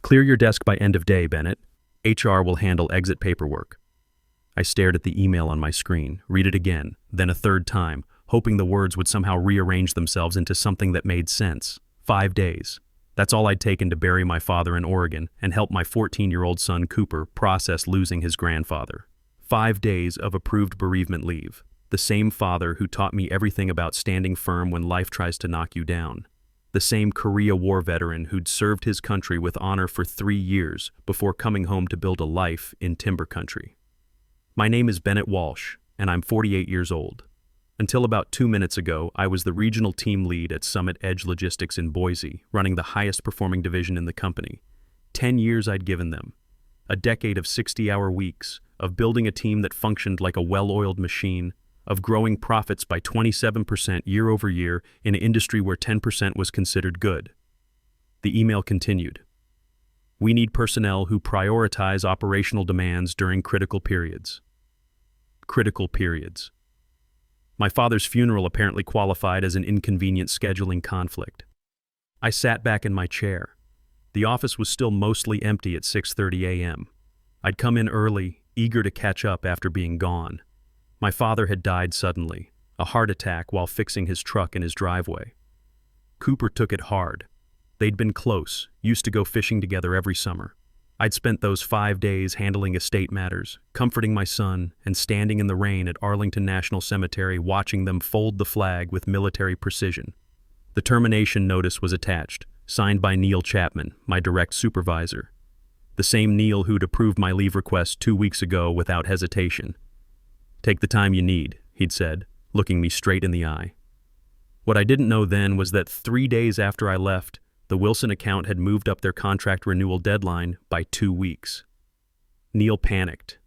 Clear your desk by end of day, Bennett. HR will handle exit paperwork. I stared at the email on my screen, read it again, then a third time, hoping the words would somehow rearrange themselves into something that made sense. 5 days. That's all I'd taken to bury my father in Oregon and help my 14-year-old son Cooper process losing his grandfather. 5 days of approved bereavement leave. The same father who taught me everything about standing firm when life tries to knock you down. The same Korea War veteran who'd served his country with honor for 3 years before coming home to build a life in timber country. My name is Bennett Walsh, and I'm 48 years old. Until about 2 minutes ago, I was the regional team lead at Summit Edge Logistics in Boise, running the highest performing division in the company. 10 years I'd given them. A decade of 60-hour weeks, of building a team that functioned like a well-oiled machine, of growing profits by 27% year over year in an industry where 10% was considered good. The email continued. We need personnel who prioritize operational demands during critical periods. Critical periods. My father's funeral apparently qualified as an inconvenient scheduling conflict. I sat back in my chair. The office was still mostly empty at 6:30 a.m. I'd come in early, eager to catch up after being gone. My father had died suddenly, a heart attack while fixing his truck in his driveway. Cooper took it hard. They'd been close, used to go fishing together every summer. I'd spent those 5 days handling estate matters, comforting my son, and standing in the rain at Arlington National Cemetery watching them fold the flag with military precision. The termination notice was attached, signed by Neil Chapman, my direct supervisor. The same Neil who'd approved my leave request 2 weeks ago without hesitation. Take the time you need, he'd said, looking me straight in the eye. What I didn't know then was that 3 days after I left, the Wilson account had moved up their contract renewal deadline by 2 weeks. Neil panicked.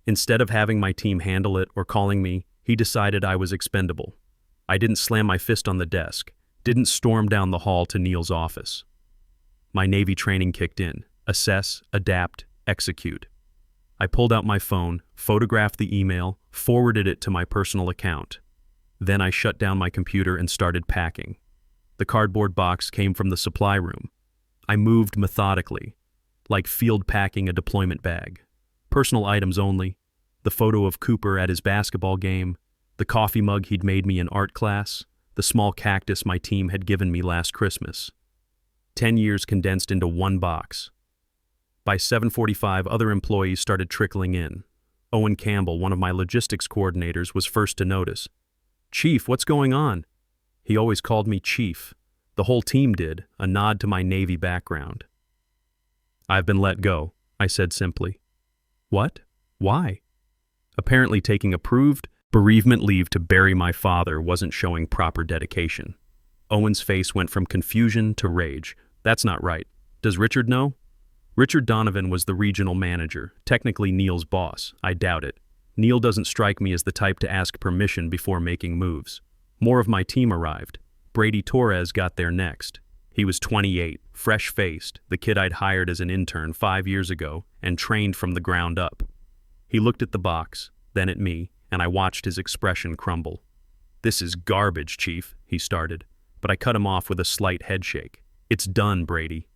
Instead of having my team handle it or calling me, he decided I was expendable. I didn't slam my fist on the desk, didn't storm down the hall to Neil's office. My Navy training kicked in. Assess, adapt, execute. I pulled out my phone, photographed the email, forwarded it to my personal account. Then I shut down my computer and started packing. The cardboard box came from the supply room. I moved methodically, like field packing a deployment bag. Personal items only, the photo of Cooper at his basketball game, the coffee mug he'd made me in art class, the small cactus my team had given me last Christmas. 10 years condensed into one box. By 7:45, other employees started trickling in. Owen Campbell, one of my logistics coordinators, was first to notice. "Chief, what's going on?" He always called me Chief. The whole team did, a nod to my Navy background. "I've been let go," I said simply. "What? Why?" Apparently taking approved bereavement leave to bury my father wasn't showing proper dedication. Owen's face went from confusion to rage. "That's not right. Does Richard know?" Richard Donovan was the regional manager, technically Neil's boss. I doubt it. Neil doesn't strike me as the type to ask permission before making moves. More of my team arrived. Brady Torres got there next. He was 28, fresh-faced, the kid I'd hired as an intern 5 years ago and trained from the ground up. He looked at the box, then at me, and I watched his expression crumble. "This is garbage, Chief," he started, but I cut him off with a slight headshake. "It's done, Brady."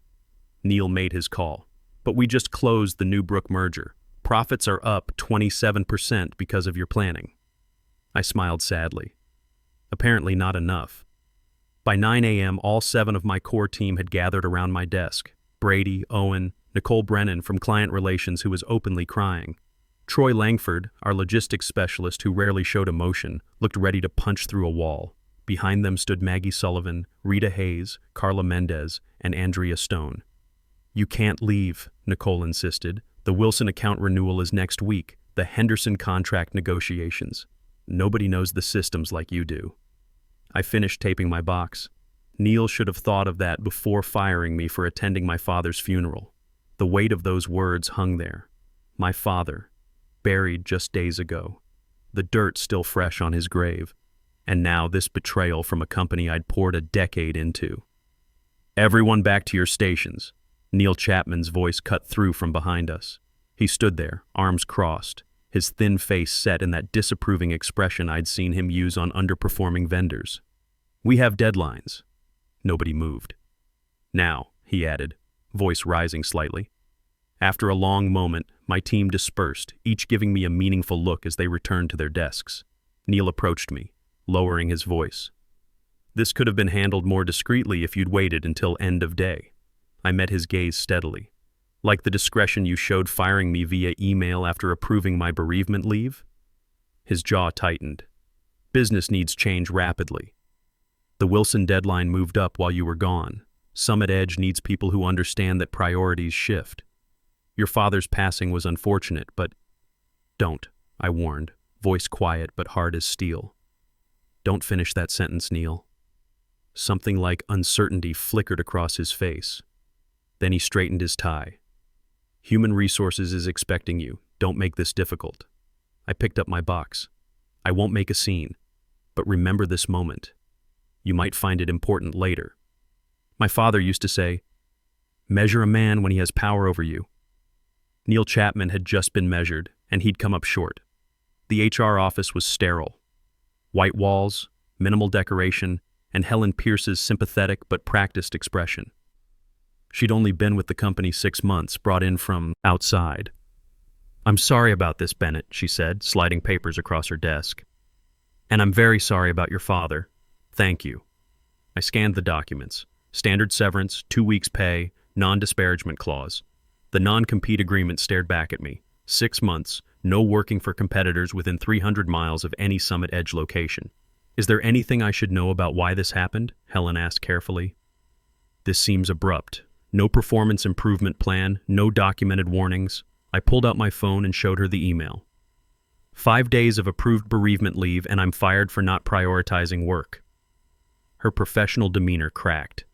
Neil made his call. "But we just closed the New Brook merger. Profits are up 27% because of your planning." I smiled sadly. Apparently not enough. By 9 a.m., all 7 of my core team had gathered around my desk. Brady, Owen, Nicole Brennan from Client Relations, who was openly crying. Troy Langford, our logistics specialist who rarely showed emotion, looked ready to punch through a wall. Behind them stood Maggie Sullivan, Rita Hayes, Carla Mendez, and Andrea Stone. "You can't leave," Nicole insisted. "The Wilson account renewal is next week, the Henderson contract negotiations. Nobody knows the systems like you do." I finished taping my box. Neil should have thought of that before firing me for attending my father's funeral. The weight of those words hung there. My father, buried just days ago. The dirt still fresh on his grave. And now this betrayal from a company I'd poured a decade into. "Everyone back to your stations." Neil Chapman's voice cut through from behind us. He stood there, arms crossed, his thin face set in that disapproving expression I'd seen him use on underperforming vendors. "We have deadlines." Nobody moved. "Now," he added, voice rising slightly. After a long moment, my team dispersed, each giving me a meaningful look as they returned to their desks. Neil approached me, lowering his voice. This could have been handled more discreetly if you'd waited until end of day. I met his gaze steadily. Like the discretion you showed firing me via email after approving my bereavement leave? His jaw tightened. Business needs change rapidly. The Wilson deadline moved up while you were gone. Summit Edge needs people who understand that priorities shift. Your father's passing was unfortunate, but don't, I warned, voice quiet but hard as steel. Don't finish that sentence, Neil. Something like uncertainty flickered across his face. Then he straightened his tie. Human Resources is expecting you. Don't make this difficult. I picked up my box. I won't make a scene, but remember this moment. You might find it important later. My father used to say, measure a man when he has power over you. Neil Chapman had just been measured, and he'd come up short. The HR office was sterile. White walls, minimal decoration, and Helen Pierce's sympathetic but practiced expression. She'd only been with the company 6 months, brought in from outside. I'm sorry about this, Bennett, she said, sliding papers across her desk. And I'm very sorry about your father. Thank you. I scanned the documents. Standard severance, 2 weeks' pay, non-disparagement clause. The non-compete agreement stared back at me. 6 months, no working for competitors within 300 miles of any Summit Edge location. Is there anything I should know about why this happened? Helen asked carefully. This seems abrupt. No performance improvement plan, no documented warnings. I pulled out my phone and showed her the email. 5 days of approved bereavement leave and I'm fired for not prioritizing work. Her professional demeanor cracked.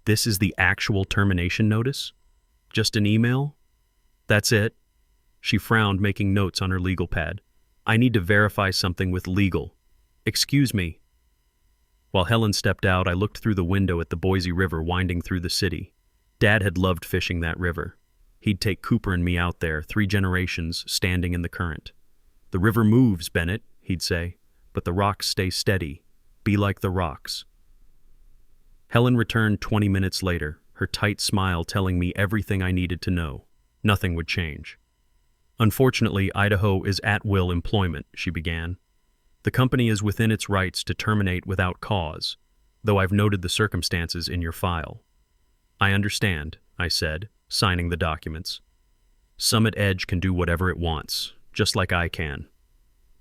This is the actual termination notice? Just an email? That's it? She frowned, making notes on her legal pad. I need to verify something with legal. Excuse me. While Helen stepped out, I looked through the window at the Boise River winding through the city. Dad had loved fishing that river. He'd take Cooper and me out there, 3 generations standing in the current. The river moves, Bennett, he'd say, but the rocks stay steady. Be like the rocks. Helen returned 20 minutes later, her tight smile telling me everything I needed to know. Nothing would change. Unfortunately, Idaho is at-will employment, she began. The company is within its rights to terminate without cause, though I've noted the circumstances in your file. I understand, I said, signing the documents. Summit Edge can do whatever it wants, just like I can.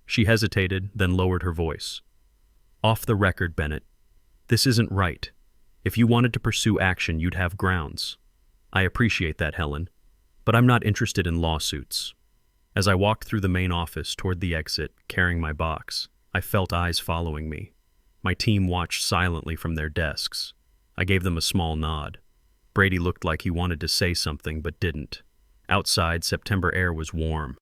She hesitated, then lowered her voice. Off the record, Bennett. This isn't right. If you wanted to pursue action, you'd have grounds. I appreciate that, Helen, but I'm not interested in lawsuits. As I walked through the main office toward the exit, carrying my box, I felt eyes following me. My team watched silently from their desks. I gave them a small nod. Brady looked like he wanted to say something but didn't. Outside, September air was warm.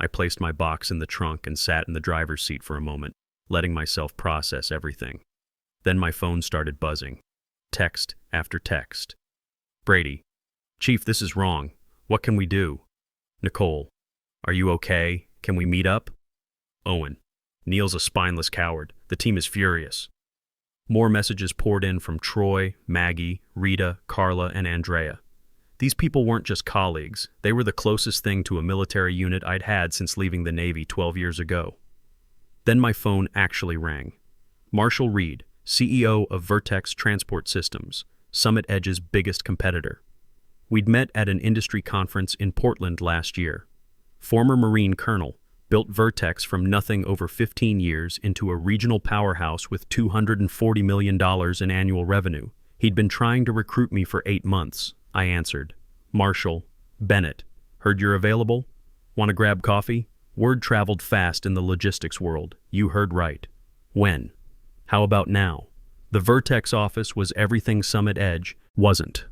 I placed my box in the trunk and sat in the driver's seat for a moment, letting myself process everything. Then my phone started buzzing. Text after text. Brady, Chief, this is wrong. What can we do? Nicole, are you okay? Can we meet up? Owen, Neil's a spineless coward. The team is furious. More messages poured in from Troy, Maggie, Rita, Carla, and Andrea. These people weren't just colleagues. They were the closest thing to a military unit I'd had since leaving the Navy 12 years ago. Then my phone actually rang. Marshall Reed, CEO of Vertex Transport Systems, Summit Edge's biggest competitor. We'd met at an industry conference in Portland last year. Former Marine colonel, built Vertex from nothing over 15 years into a regional powerhouse with $240 million in annual revenue. He'd been trying to recruit me for 8 months. I answered. Marshall, Bennett, heard you're available? Want to grab coffee? Word traveled fast in the logistics world. You heard right. When? How about now? The Vertex office was everything Summit Edge wasn't.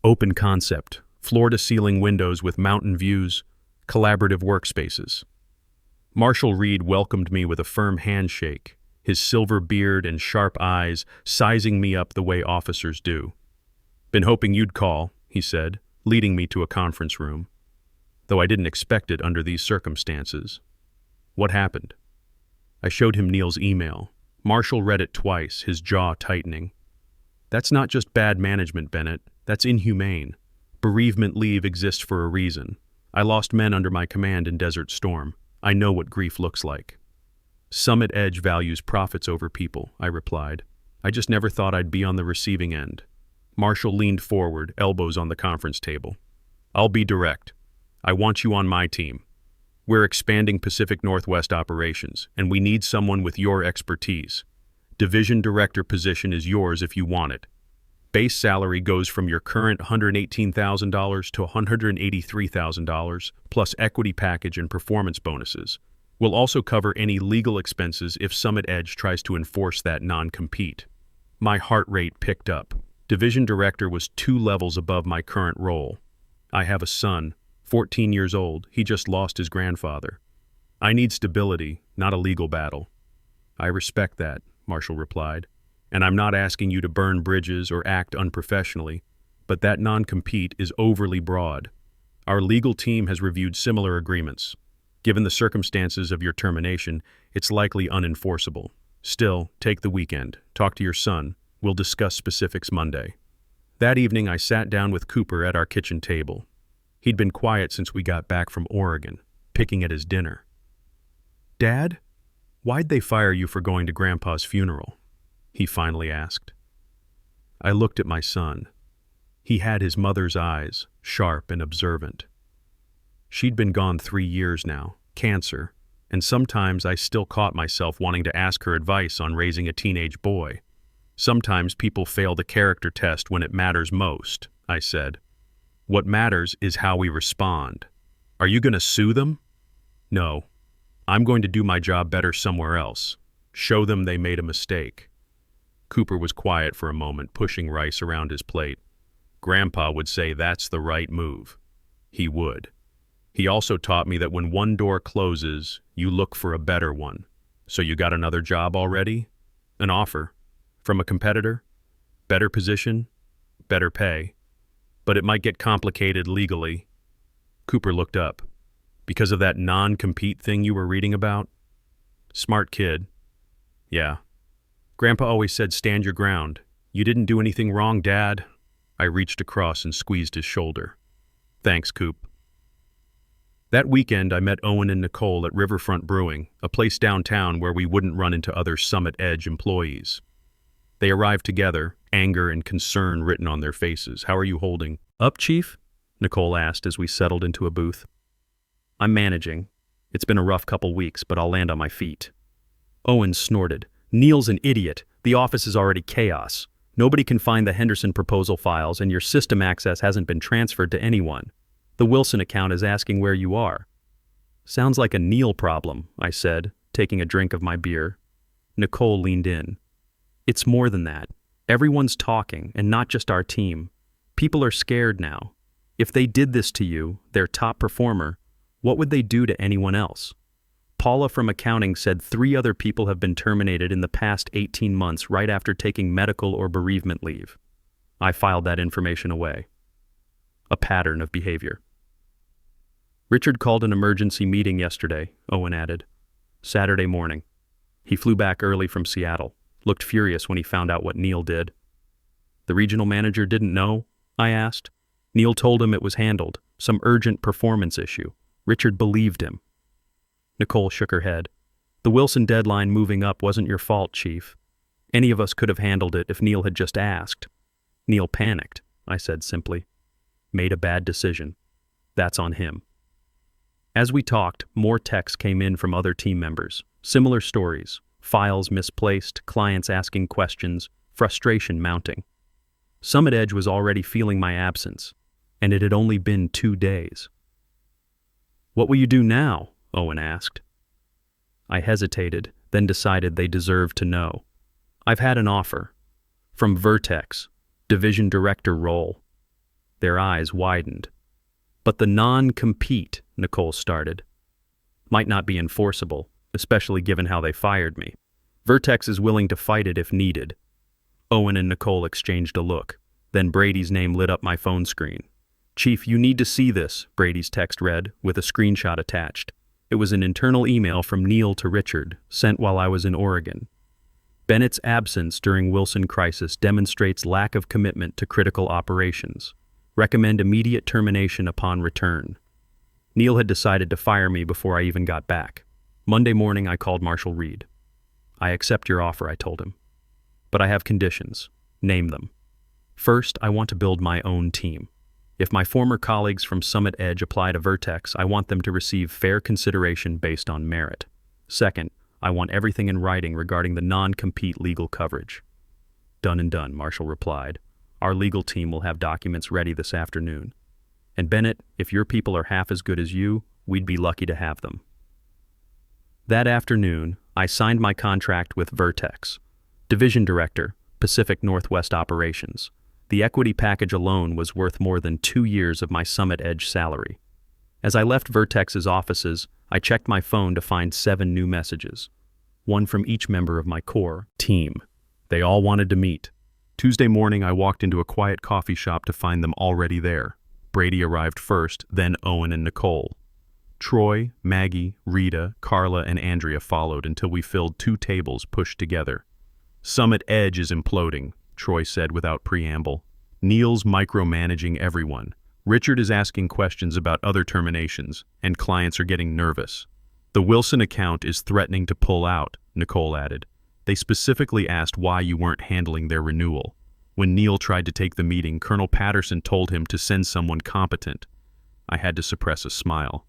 Open concept, floor-to-ceiling windows with mountain views, collaborative workspaces. Marshall Reed welcomed me with a firm handshake, his silver beard and sharp eyes sizing me up the way officers do. Been hoping you'd call, he said, leading me to a conference room. Though I didn't expect it under these circumstances. What happened? I showed him Neil's email. Marshall read it twice, his jaw tightening. That's not just bad management, Bennett. That's inhumane. Bereavement leave exists for a reason. I lost men under my command in Desert Storm. I know what grief looks like. Summit Edge values profits over people, I replied. I just never thought I'd be on the receiving end. Marshall leaned forward, elbows on the conference table. I'll be direct. I want you on my team. We're expanding Pacific Northwest operations, and we need someone with your expertise. Division director position is yours if you want it. Base salary goes from your current $118,000 to $183,000, plus equity package and performance bonuses. We'll also cover any legal expenses if Summit Edge tries to enforce that non-compete. My heart rate picked up. Division director was 2 levels above my current role. I have a son, 14 years old. He just lost his grandfather. I need stability, not a legal battle. I respect that, Marshall replied. And I'm not asking you to burn bridges or act unprofessionally, but that non-compete is overly broad. Our legal team has reviewed similar agreements. Given the circumstances of your termination, it's likely unenforceable. Still, take the weekend, talk to your son. We'll discuss specifics Monday. That evening, I sat down with Cooper at our kitchen table. He'd been quiet since we got back from Oregon, picking at his dinner. Dad, why'd they fire you for going to Grandpa's funeral? He finally asked. I looked at my son. He had his mother's eyes, sharp and observant. She'd been gone 3 years now, cancer, and sometimes I still caught myself wanting to ask her advice on raising a teenage boy. Sometimes people fail the character test when it matters most, I said. What matters is how we respond. Are you going to sue them? No. I'm going to do my job better somewhere else. Show them they made a mistake. Cooper was quiet for a moment, pushing rice around his plate. Grandpa would say that's the right move. He would. He also taught me that when one door closes, you look for a better one. So you got another job already? An offer? From a competitor? Better position? Better pay? But it might get complicated legally. Cooper looked up. Because of that non-compete thing you were reading about? Smart kid. Yeah. Grandpa always said stand your ground. You didn't do anything wrong, Dad. I reached across and squeezed his shoulder. Thanks, Coop. That weekend, I met Owen and Nicole at Riverfront Brewing, a place downtown where we wouldn't run into other Summit Edge employees. They arrived together, anger and concern written on their faces. How are you holding up, Chief? Nicole asked as we settled into a booth. I'm managing. It's been a rough couple weeks, but I'll land on my feet. Owen snorted. Neil's an idiot. The office is already chaos. Nobody can find the Henderson proposal files, and your system access hasn't been transferred to anyone. The Wilson account is asking where you are. Sounds like a Neil problem, I said, taking a drink of my beer. Nicole leaned in. It's more than that. Everyone's talking, and not just our team. People are scared now. If they did this to you, their top performer, what would they do to anyone else? Paula from accounting said 3 other people have been terminated in the past 18 months right after taking medical or bereavement leave. I filed that information away. A pattern of behavior. Richard called an emergency meeting yesterday, Owen added. Saturday morning. He flew back early from Seattle, looked furious when he found out what Neil did. The regional manager didn't know? I asked. Neil told him it was handled, some urgent performance issue. Richard believed him. Nicole shook her head. The Wilson deadline moving up wasn't your fault, Chief. Any of us could have handled it if Neil had just asked. Neil panicked, I said simply. Made a bad decision. That's on him. As we talked, more texts came in from other team members. Similar stories. Files misplaced, clients asking questions, frustration mounting. Summit Edge was already feeling my absence, and it had only been 2 days. What will you do now? Owen asked. I hesitated, then decided they deserved to know. I've had an offer. From Vertex, division director role. Their eyes widened. But the non-compete, Nicole started, might not be enforceable, especially given how they fired me. Vertex is willing to fight it if needed. Owen and Nicole exchanged a look. Then Brady's name lit up my phone screen. Chief, you need to see this, Brady's text read, with a screenshot attached. It was an internal email from Neil to Richard, sent while I was in Oregon. Bennett's absence during Wilson crisis demonstrates lack of commitment to critical operations. Recommend immediate termination upon return. Neil had decided to fire me before I even got back. Monday morning, I called Marshall Reed. I accept your offer, I told him. But I have conditions. Name them. First, I want to build my own team. If my former colleagues from Summit Edge apply to Vertex, I want them to receive fair consideration based on merit. Second, I want everything in writing regarding the non-compete legal coverage. Done and done, Marshall replied. Our legal team will have documents ready this afternoon. And Bennett, if your people are half as good as you, we'd be lucky to have them. That afternoon, I signed my contract with Vertex. Division Director, Pacific Northwest Operations. The equity package alone was worth more than 2 years of my Summit Edge salary. As I left Vertex's offices, I checked my phone to find 7 new messages. One from each member of my core team. They all wanted to meet. Tuesday morning, I walked into a quiet coffee shop to find them already there. Brady arrived first, then Owen and Nicole. Troy, Maggie, Rita, Carla, and Andrea followed until we filled 2 tables pushed together. Summit Edge is imploding, Troy said without preamble. Neil's micromanaging everyone. Richard is asking questions about other terminations, and clients are getting nervous. The Wilson account is threatening to pull out, Nicole added. They specifically asked why you weren't handling their renewal. When Neil tried to take the meeting, Colonel Patterson told him to send someone competent. I had to suppress a smile.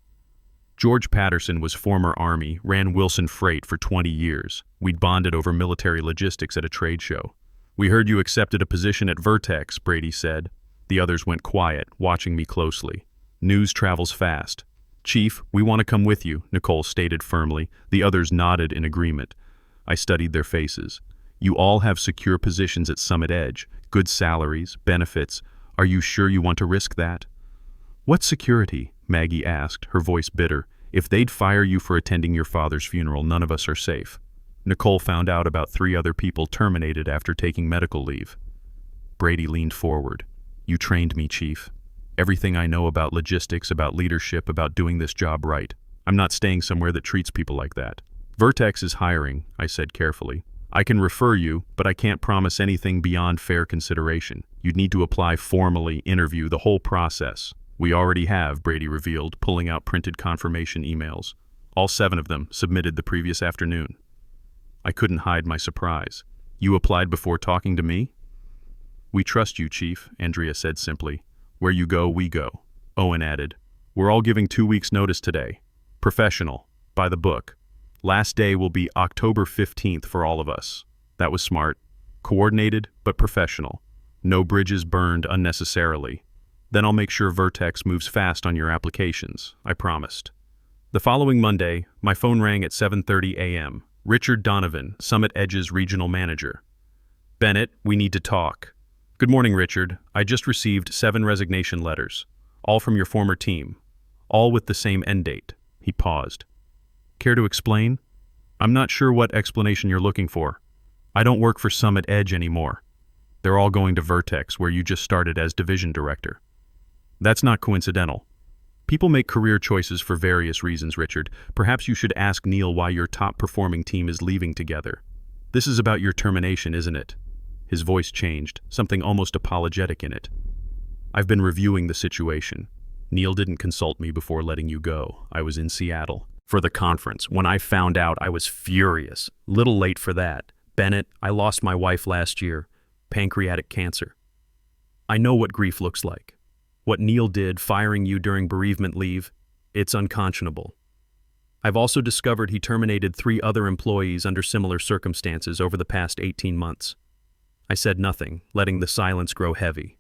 George Patterson was former Army, ran Wilson Freight for 20 years. We'd bonded over military logistics at a trade show. We heard you accepted a position at Vertex, Brady said. The others went quiet, watching me closely. News travels fast. Chief, we want to come with you, Nicole stated firmly. The others nodded in agreement. I studied their faces. You all have secure positions at Summit Edge, good salaries, benefits. Are you sure you want to risk that? What security? Maggie asked, her voice bitter. If they'd fire you for attending your father's funeral, none of us are safe. Nicole found out about 3 other people terminated after taking medical leave. Brady leaned forward. You trained me, Chief. Everything I know about logistics, about leadership, about doing this job right. I'm not staying somewhere that treats people like that. Vertex is hiring, I said carefully. I can refer you, but I can't promise anything beyond fair consideration. You'd need to apply formally, interview, the whole process. We already have, Brady revealed, pulling out printed confirmation emails. All 7 of them submitted the previous afternoon. I couldn't hide my surprise. You applied before talking to me? We trust you, Chief, Andrea said simply. Where you go, we go. Owen added. We're all giving 2 weeks' notice today. Professional. By the book. Last day will be October 15th for all of us. That was smart. Coordinated, but professional. No bridges burned unnecessarily. Then I'll make sure Vertex moves fast on your applications, I promised. The following Monday, my phone rang at 7:30 a.m. Richard Donovan, Summit Edge's regional manager. Bennett, we need to talk. Good morning, Richard. I just received 7 resignation letters, all from your former team, all with the same end date. He paused. Care to explain? I'm not sure what explanation you're looking for. I don't work for Summit Edge anymore. They're all going to Vertex, where you just started as division director. That's not coincidental. People make career choices for various reasons, Richard. Perhaps you should ask Neil why your top-performing team is leaving together. This is about your termination, isn't it? His voice changed, something almost apologetic in it. I've been reviewing the situation. Neil didn't consult me before letting you go. I was in Seattle for the conference. When I found out, I was furious. Little late for that. Bennett, I lost my wife last year. Pancreatic cancer. I know what grief looks like. What Neil did, firing you during bereavement leave, it's unconscionable. I've also discovered he terminated 3 other employees under similar circumstances over the past 18 months. I said nothing, letting the silence grow heavy.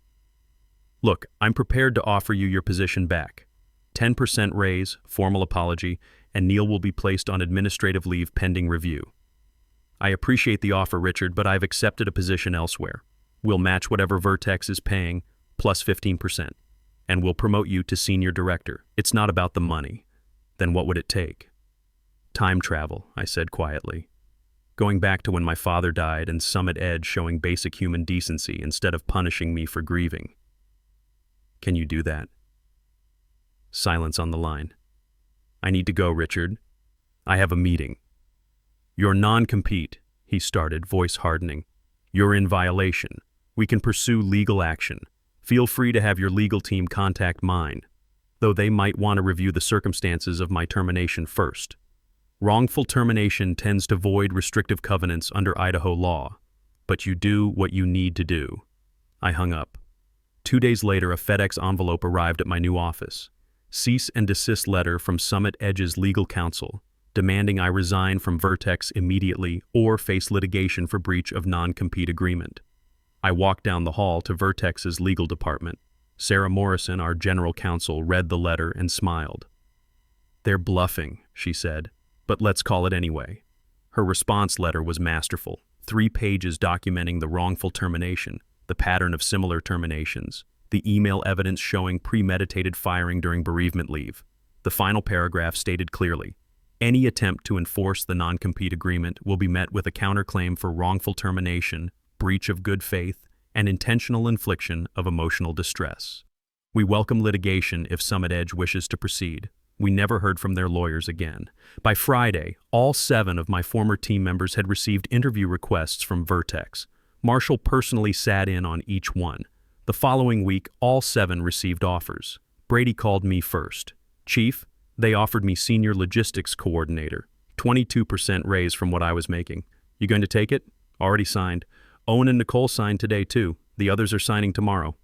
Look, I'm prepared to offer you your position back. 10% raise, formal apology, and Neil will be placed on administrative leave pending review. I appreciate the offer, Richard, but I've accepted a position elsewhere. We'll match whatever Vertex is paying, plus 15%. And we'll promote you to senior director. It's not about the money. Then what would it take? Time travel, I said quietly. Going back to when my father died and Summit Edge showing basic human decency instead of punishing me for grieving. Can you do that? Silence on the line. I need to go, Richard. I have a meeting. Your non-compete, he started, voice hardening. You're in violation. We can pursue legal action. Feel free to have your legal team contact mine, though they might want to review the circumstances of my termination first. Wrongful termination tends to void restrictive covenants under Idaho law, but you do what you need to do. I hung up. 2 days later, a FedEx envelope arrived at my new office. Cease and desist letter from Summit Edge's legal counsel, demanding I resign from Vertex immediately or face litigation for breach of non-compete agreement. I walked down the hall to Vertex's legal department. Sarah Morrison, our general counsel, read the letter and smiled. "They're bluffing," she said, "but let's call it anyway." Her response letter was masterful, 3 pages documenting the wrongful termination, the pattern of similar terminations, the email evidence showing premeditated firing during bereavement leave. The final paragraph stated clearly, any attempt to enforce the non-compete agreement will be met with a counterclaim for wrongful termination, breach of good faith, and intentional infliction of emotional distress. We welcome litigation if Summit Edge wishes to proceed. We never heard from their lawyers again. By Friday, all 7 of my former team members had received interview requests from Vertex. Marshall personally sat in on each one. The following week, all 7 received offers. Brady called me first. "Chief, they offered me senior logistics coordinator, 22% raise from what I was making. You going to take it?" "Already signed." "Owen and Nicole signed today too. The others are signing tomorrow."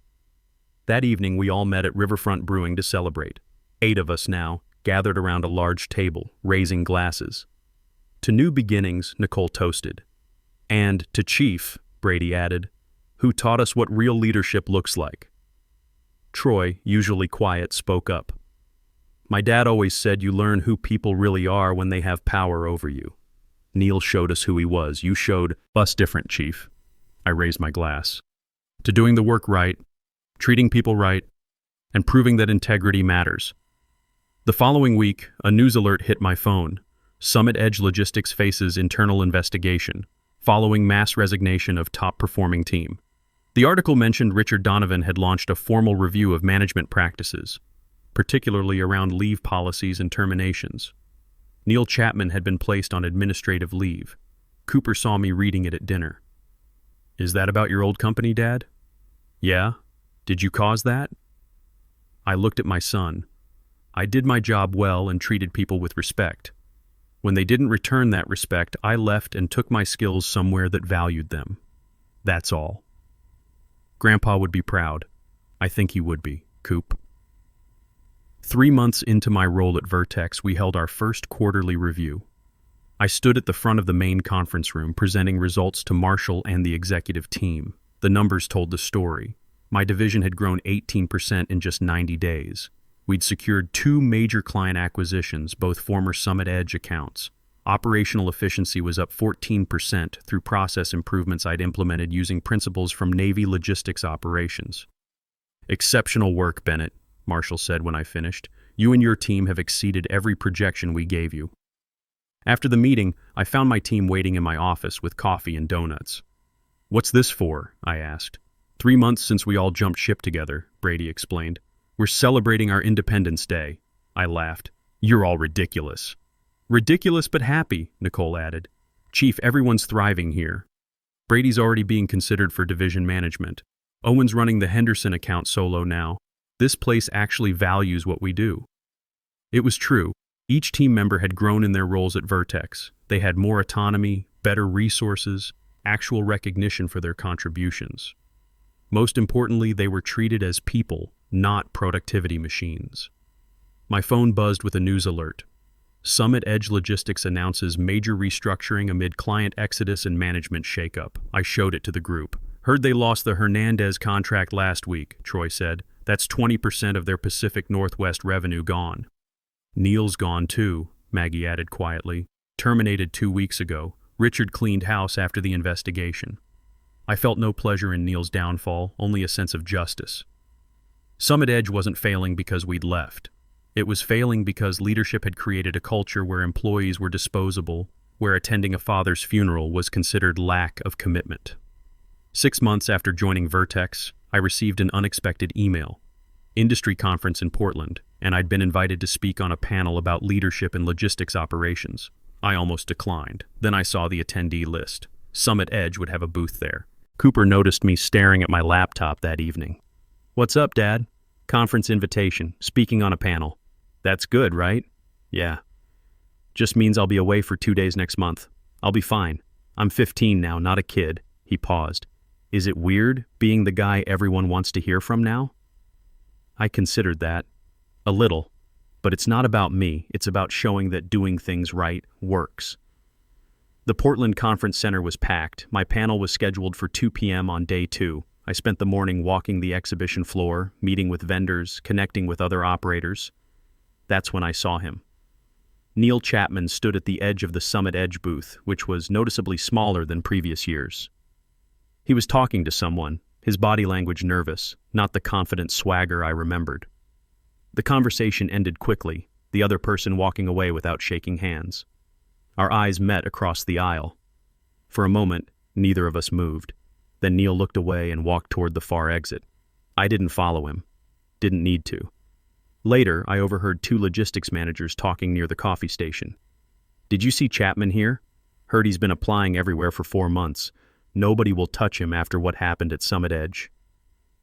That evening, we all met at Riverfront Brewing to celebrate. 8 of us now, gathered around a large table, raising glasses. "To new beginnings," Nicole toasted. "And to Chief," Brady added, "who taught us what real leadership looks like." Troy, usually quiet, spoke up. "My dad always said you learn who people really are when they have power over you. Neil showed us who he was. You showed us different, Chief." I raised my glass. "To doing the work right, treating people right, and proving that integrity matters." The following week, a news alert hit my phone. Summit Edge Logistics faces internal investigation, following mass resignation of top-performing team. The article mentioned Richard Donovan had launched a formal review of management practices, particularly around leave policies and terminations. Neil Chapman had been placed on administrative leave. Cooper saw me reading it at dinner. "Is that about your old company, Dad?" "Yeah. Did you cause that?" I looked at my son. I did my job well and treated people with respect. When they didn't return that respect, I left and took my skills somewhere that valued them. That's all. Grandpa would be proud. I think he would be, Coop. 3 months into my role at Vertex, we held our first quarterly review. I stood at the front of the main conference room presenting results to Marshall and the executive team. The numbers told the story. My division had grown 18% in just 90 days. We'd secured 2 major client acquisitions, both former Summit Edge accounts. Operational efficiency was up 14% through process improvements I'd implemented using principles from Navy logistics operations. "Exceptional work, Bennett," Marshall said when I finished. "You and your team have exceeded every projection we gave you." After the meeting, I found my team waiting in my office with coffee and donuts. "What's this for?" I asked. 3 months since we all jumped ship together," Brady explained. "We're celebrating our Independence Day." I laughed. "You're all ridiculous." "Ridiculous but happy," Nicole added. "Chief, everyone's thriving here. Brady's already being considered for division management. Owen's running the Henderson account solo now. This place actually values what we do." It was true. Each team member had grown in their roles at Vertex. They had more autonomy, better resources, actual recognition for their contributions. Most importantly, they were treated as people, not productivity machines. My phone buzzed with a news alert. Summit Edge Logistics announces major restructuring amid client exodus and management shakeup. I showed it to the group. "Heard they lost the Hernandez contract last week," Troy said. "That's 20% of their Pacific Northwest revenue gone." "Neil's gone too," Maggie added quietly. "Terminated 2 weeks ago. Richard cleaned house after the investigation." I felt no pleasure in Neil's downfall, only a sense of justice. Summit Edge wasn't failing because we'd left. It was failing because leadership had created a culture where employees were disposable, where attending a father's funeral was considered lack of commitment. 6 months after joining Vertex, I received an unexpected email. Industry conference in Portland, and I'd been invited to speak on a panel about leadership and logistics operations. I almost declined. Then I saw the attendee list. Summit Edge would have a booth there. Cooper noticed me staring at my laptop that evening. What's up, Dad? Conference invitation, speaking on a panel. That's good, right? Yeah. Just means I'll be away for 2 days next month. I'll be fine. I'm 15 now, not a kid. He paused. Is it weird, being the guy everyone wants to hear from now? I considered that. A little. But it's not about me, it's about showing that doing things right works. The Portland Conference Center was packed. My panel was scheduled for 2 p.m. on day 2. I spent the morning walking the exhibition floor, meeting with vendors, connecting with other operators. That's when I saw him. Neil Chapman stood at the edge of the Summit Edge booth, which was noticeably smaller than previous years. He was talking to someone, his body language nervous, not the confident swagger I remembered. The conversation ended quickly, the other person walking away without shaking hands. Our eyes met across the aisle. For a moment, neither of us moved. Then Neil looked away and walked toward the far exit. I didn't follow him. Didn't need to. Later, I overheard 2 logistics managers talking near the coffee station. Did you see Chapman here? Heard he's been applying everywhere for 4 months. Nobody will touch him after what happened at Summit Edge.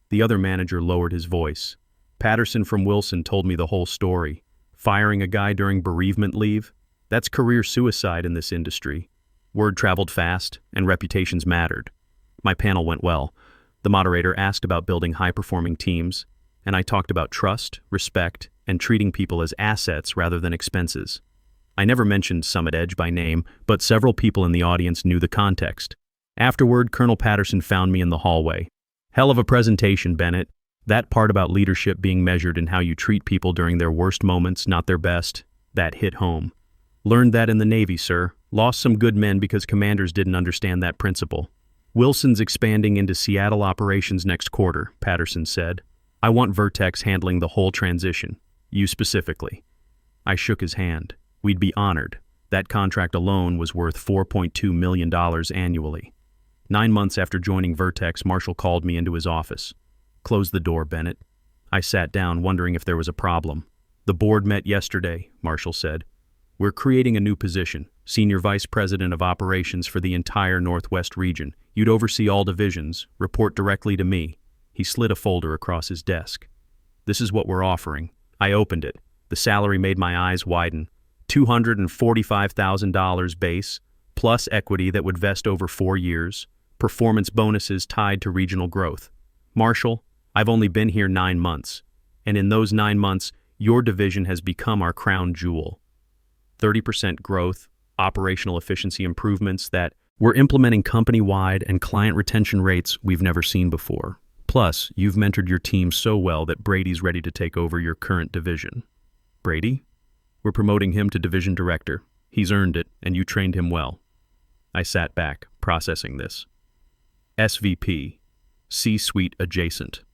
The other manager lowered his voice. Patterson from Wilson told me the whole story. Firing a guy during bereavement leave? That's career suicide in this industry. Word traveled fast, and reputations mattered. My panel went well. The moderator asked about building high-performing teams, and I talked about trust, respect, and treating people as assets rather than expenses. I never mentioned Summit Edge by name, but several people in the audience knew the context. Afterward, Colonel Patterson found me in the hallway. Hell of a presentation, Bennett. That part about leadership being measured in how you treat people during their worst moments, not their best, that hit home. Learned that in the Navy, sir. Lost some good men because commanders didn't understand that principle. Wilson's expanding into Seattle operations next quarter, Patterson said. I want Vertex handling the whole transition. You specifically. I shook his hand. We'd be honored. That contract alone was worth $4.2 million annually. 9 months after joining Vertex, Marshall called me into his office. Close the door, Bennett. I sat down, wondering if there was a problem. The board met yesterday, Marshall said. We're creating a new position, Senior Vice President of Operations for the entire Northwest region. You'd oversee all divisions, report directly to me. He slid a folder across his desk. This is what we're offering. I opened it. The salary made my eyes widen. $245,000 base, plus equity that would vest over 4 years, performance bonuses tied to regional growth. Marshall, I've only been here 9 months, and in those 9 months, your division has become our crown jewel. 30% growth, operational efficiency improvements that we're implementing company-wide, and client retention rates we've never seen before. Plus, you've mentored your team so well that Brady's ready to take over your current division. Brady? We're promoting him to division director. He's earned it, and you trained him well. I sat back, processing this. SVP, C-suite adjacent.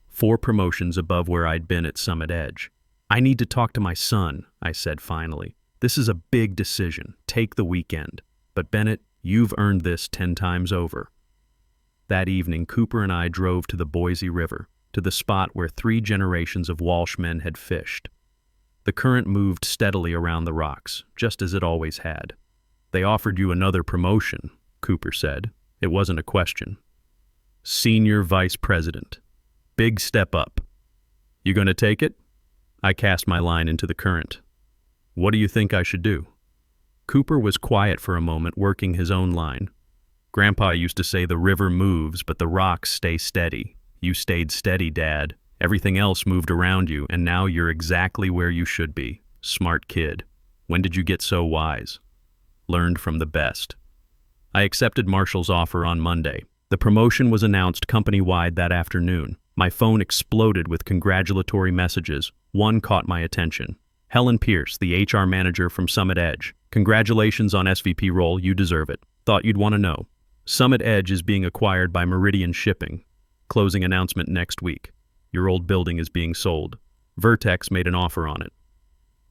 4 promotions above where I'd been at Summit Edge. I need to talk to my son, I said finally. This is a big decision. Take the weekend. But Bennett, you've earned this 10 times over. That evening, Cooper and I drove to the Boise River, to the spot where 3 generations of Walsh men had fished. The current moved steadily around the rocks, just as it always had. They offered you another promotion, Cooper said. It wasn't a question. Senior Vice President. Big step up. You going to take it? I cast my line into the current. What do you think I should do? Cooper was quiet for a moment, working his own line. Grandpa used to say the river moves, but the rocks stay steady. You stayed steady, Dad. Everything else moved around you, and now you're exactly where you should be. Smart kid. When did you get so wise? Learned from the best. I accepted Marshall's offer on Monday. The promotion was announced company-wide that afternoon. My phone exploded with congratulatory messages. One caught my attention. Helen Pierce, the HR manager from Summit Edge. Congratulations on SVP role, you deserve it. Thought you'd want to know. Summit Edge is being acquired by Meridian Shipping. Closing announcement next week. Your old building is being sold. Vertex made an offer on it.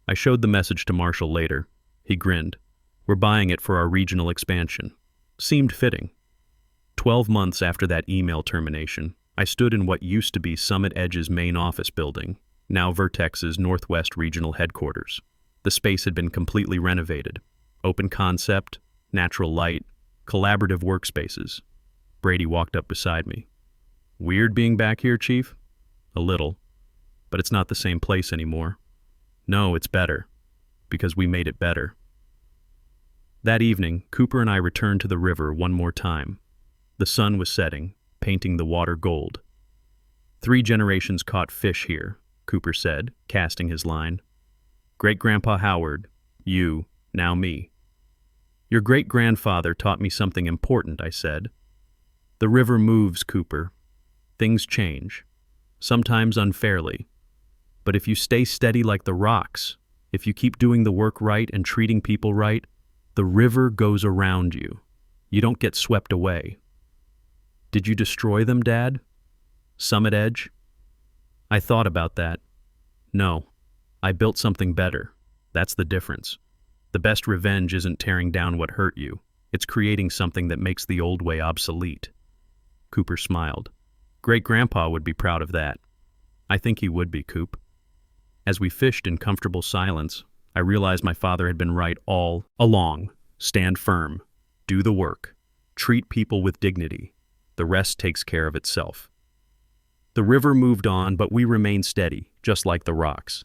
I showed the message to Marshall later. He grinned. We're buying it for our regional expansion. Seemed fitting. 12 months after that email termination, I stood in what used to be Summit Edge's main office building, now Vertex's Northwest Regional Headquarters. The space had been completely renovated. Open concept, natural light, collaborative workspaces. Brady walked up beside me. Weird being back here, Chief? A little. But it's not the same place anymore. No, it's better. Because we made it better. That evening, Cooper and I returned to the river one more time. The sun was setting, painting the water gold. 3 generations caught fish here, Cooper said, casting his line. Great-Grandpa Howard, you, now me. Your great-grandfather taught me something important, I said. The river moves, Cooper. Things change. Sometimes unfairly. But if you stay steady like the rocks, if you keep doing the work right and treating people right, the river goes around you. You don't get swept away. Did you destroy them, Dad? Summit Edge? I thought about that. No, I built something better. That's the difference. The best revenge isn't tearing down what hurt you. It's creating something that makes the old way obsolete. Cooper smiled. Great-Grandpa would be proud of that. I think he would be, Coop. As we fished in comfortable silence, I realized my father had been right all along. Stand firm. Do the work. Treat people with dignity. The rest takes care of itself. The river moved on, but we remained steady, just like the rocks.